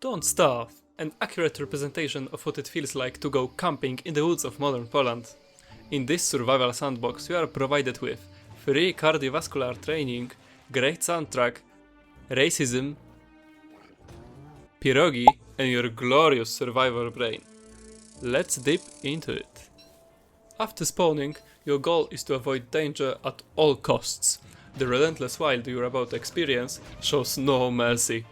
Don't Starve, an accurate representation of what it feels like to go camping in the woods of modern Poland. In this survival sandbox you are provided with free cardiovascular training, great soundtrack, racism, pierogi and your glorious survivor brain. Let's dip into it. After spawning, your goal is to avoid danger at all costs. The relentless wild you're about to experience shows no mercy.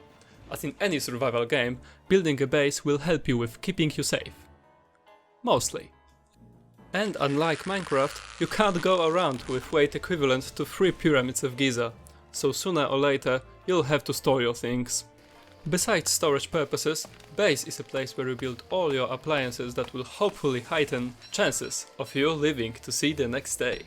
As in any survival game, building a base will help you with keeping you safe. Mostly. And unlike Minecraft, you can't go around with weight equivalent to 3 pyramids of Giza, so sooner or later you'll have to store your things. Besides storage purposes, base is a place where you build all your appliances that will hopefully heighten chances of you living to see the next day.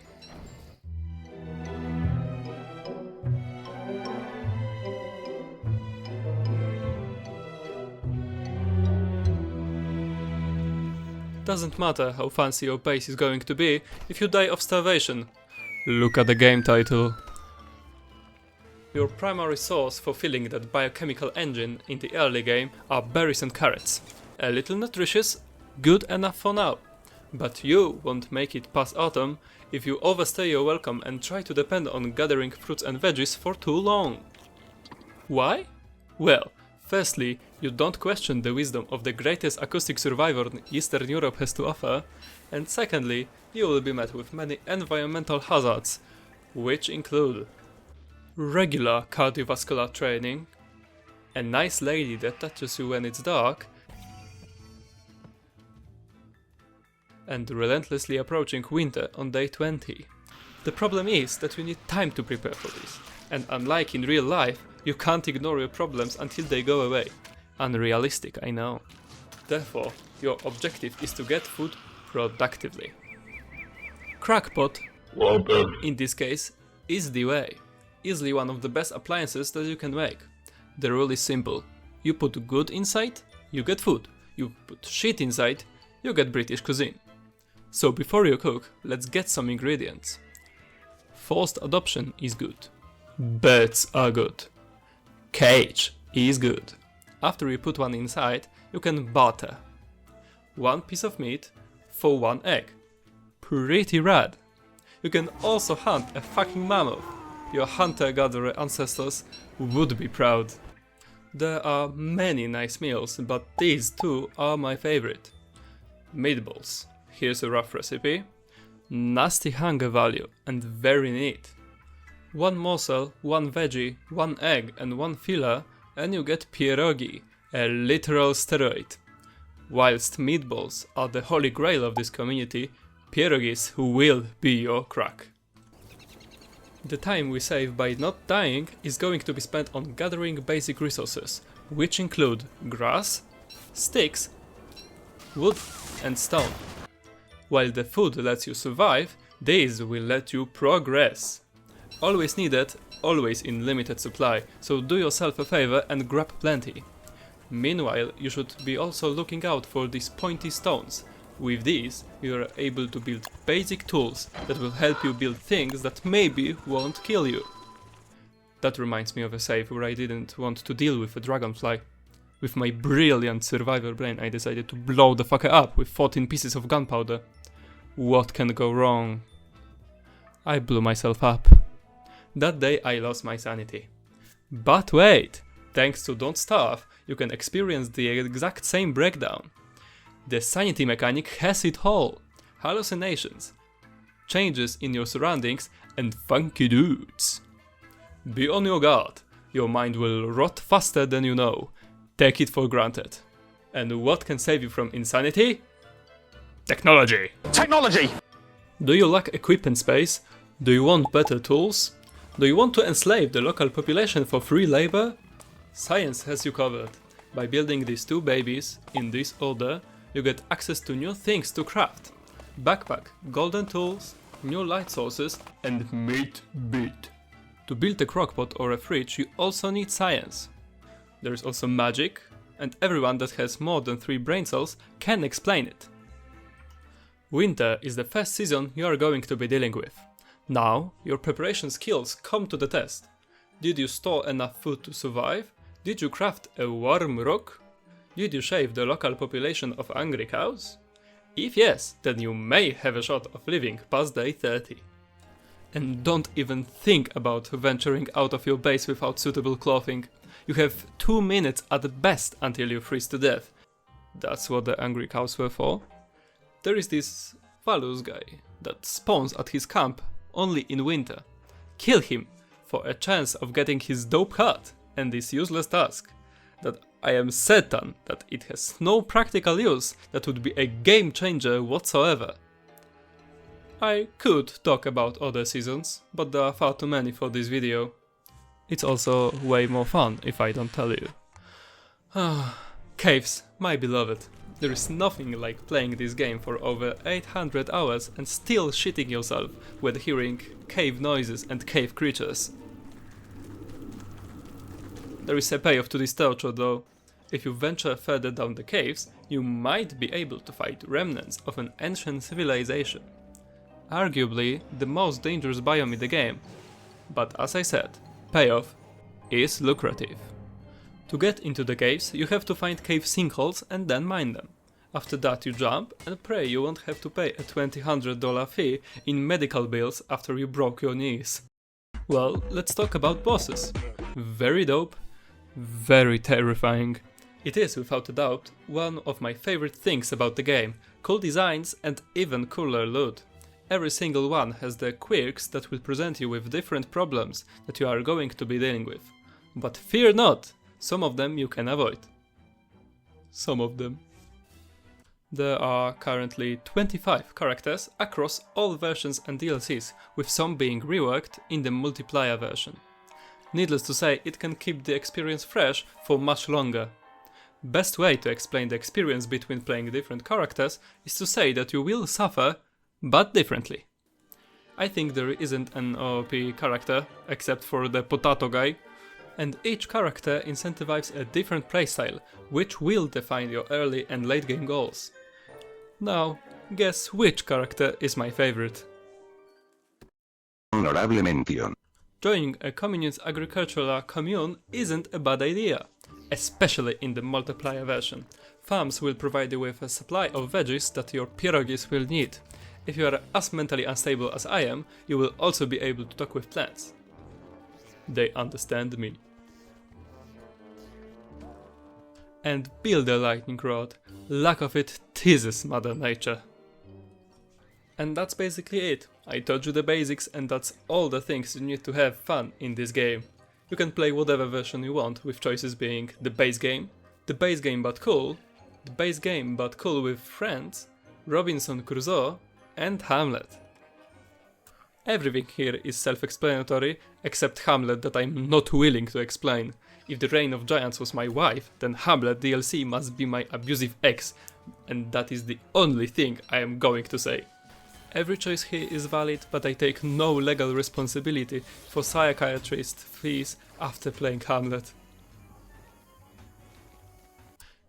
Doesn't matter how fancy your base is going to be if you die of starvation. Look at the game title. Your primary source for filling that biochemical engine in the early game are berries and carrots. A little nutritious, good enough for now. But you won't make it past autumn if you overstay your welcome and try to depend on gathering fruits and veggies for too long. Why? Well, firstly, you don't question the wisdom of the greatest acoustic survivor Eastern Europe has to offer, and secondly, you will be met with many environmental hazards, which include regular cardiovascular training, a nice lady that touches you when it's dark, and relentlessly approaching winter on day 20. The problem is that you need time to prepare for this, and unlike in real life, you can't ignore your problems until they go away. Unrealistic, I know. Therefore, your objective is to get food productively. Crackpot, in this case, is the way. Easily one of the best appliances that you can make. The rule is simple. You put good inside, you get food. You put shit inside, you get British cuisine. So before you cook, let's get some ingredients. Forced adoption is good. Birds are good. Cage is good. After you put one inside, you can barter. 1 piece of meat for 1 egg. Pretty rad. You can also hunt a fucking mammoth. Your hunter-gatherer ancestors would be proud. There are many nice meals, but these two are my favorite. Meatballs. Here's a rough recipe. Nasty hunger value and very neat. 1 morsel, 1 veggie, 1 egg and 1 filler and you get pierogi, a literal steroid. Whilst meatballs are the holy grail of this community, pierogis will be your crack. The time we save by not dying is going to be spent on gathering basic resources, which include grass, sticks, wood and stone. While the food lets you survive, these will let you progress. Always needed, always in limited supply, so do yourself a favor and grab plenty. Meanwhile, you should be also looking out for these pointy stones. With these, you are able to build basic tools that will help you build things that maybe won't kill you. That reminds me of a save where I didn't want to deal with a dragonfly. With my brilliant survivor brain, I decided to blow the fucker up with 14 pieces of gunpowder. What can go wrong? I blew myself up. That day I lost my sanity. But wait! Thanks to Don't Starve, you can experience the exact same breakdown. The sanity mechanic has it all. Hallucinations, changes in your surroundings, and funky dudes. Be on your guard. Your mind will rot faster than you know. Take it for granted. And what can save you from insanity? Technology! Technology! Do you lack equipment space? Do you want better tools? Do you want to enslave the local population for free labor? Science has you covered. By building these 2 babies, in this order, you get access to new things to craft. Backpack, golden tools, new light sources, and meat beat. To build a crockpot or a fridge, you also need science. There is also magic, and everyone that has more than 3 brain cells can explain it. Winter is the first season you are going to be dealing with. Now, your preparation skills come to the test. Did you store enough food to survive? Did you craft a warm rock? Did you shave the local population of angry cows? If yes, then you may have a shot of living past day 30. And don't even think about venturing out of your base without suitable clothing. You have 2 minutes at best until you freeze to death. That's what the angry cows were for. There is this Valus guy that spawns at his camp only in winter. Kill him for a chance of getting his dope hat and this useless task that I am certain that it has no practical use that would be a game changer whatsoever. I could talk about other seasons, but there are far too many for this video. It's also way more fun if I don't tell you. Caves, my beloved. There is nothing like playing this game for over 800 hours and still shitting yourself when hearing cave noises and cave creatures. There is a payoff to this torture though. If you venture further down the caves, you might be able to fight remnants of an ancient civilization. Arguably the most dangerous biome in the game, but as I said, payoff is lucrative. To get into the caves, you have to find cave sinkholes and then mine them. After that you jump and pray you won't have to pay a $200 fee in medical bills after you broke your knees. Well, let's talk about bosses. Very dope, very terrifying. It is without a doubt one of my favorite things about the game, cool designs and even cooler loot. Every single one has the quirks that will present you with different problems that you are going to be dealing with. But fear not, some of them you can avoid. Some of them. There are currently 25 characters across all versions and DLCs, with some being reworked in the multiplayer version. Needless to say, it can keep the experience fresh for much longer. Best way to explain the experience between playing different characters is to say that you will suffer, but differently. I think there isn't an OP character, except for the potato guy, and each character incentivizes a different playstyle, which will define your early and late game goals. Now, guess which character is my favorite? Honorable mention. Joining a communist agricultural commune isn't a bad idea, especially in the multiplayer version. Farms will provide you with a supply of veggies that your pierogies will need. If you are as mentally unstable as I am, you will also be able to talk with plants. They understand me. And build a lightning rod. Lack of it teases Mother Nature. And that's basically it. I told you the basics and that's all the things you need to have fun in this game. You can play whatever version you want, with choices being the base game but cool, the base game but cool with friends, Robinson Crusoe, and Hamlet. Everything here is self-explanatory, except Hamlet that I'm not willing to explain. If the Reign of Giants was my wife, then Hamlet DLC must be my abusive ex, and that is the only thing I am going to say. Every choice here is valid, but I take no legal responsibility for psychiatrist fees after playing Hamlet.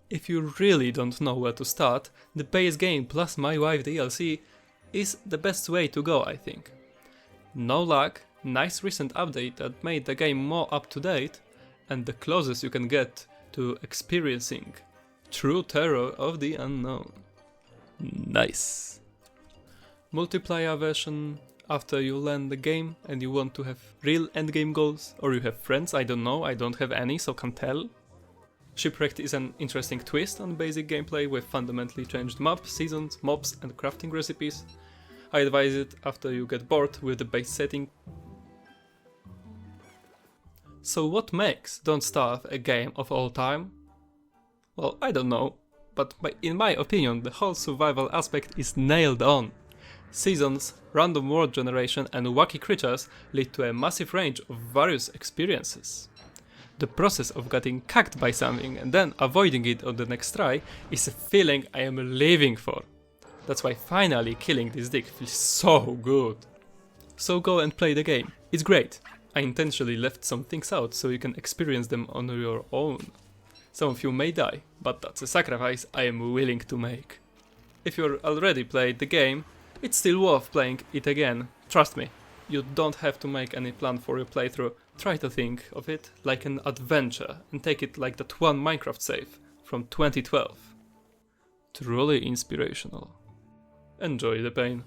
If you really don't know where to start, the base game plus My Wife DLC is the best way to go, I think. No lag, nice recent update that made the game more up to date, and the closest you can get to experiencing true terror of the unknown. Nice. Multiplayer version after you learn the game and you want to have real endgame goals, or you have friends, I don't know, I don't have any, so can't tell. Shipwrecked is an interesting twist on basic gameplay with fundamentally changed maps, seasons, mobs and crafting recipes. I advise it after you get bored with the base setting. So what makes Don't Starve a game of all time? Well, I don't know, but in my opinion the whole survival aspect is nailed on. Seasons, random world generation and wacky creatures lead to a massive range of various experiences. The process of getting cucked by something and then avoiding it on the next try is a feeling I am living for. That's why finally killing this dick feels so good. So go and play the game, it's great. I intentionally left some things out so you can experience them on your own. Some of you may die, but that's a sacrifice I am willing to make. If you're already played the game, it's still worth playing it again, trust me. You don't have to make any plan for your playthrough, try to think of it like an adventure and take it like that one Minecraft save from 2012. Truly inspirational. Enjoy the pain.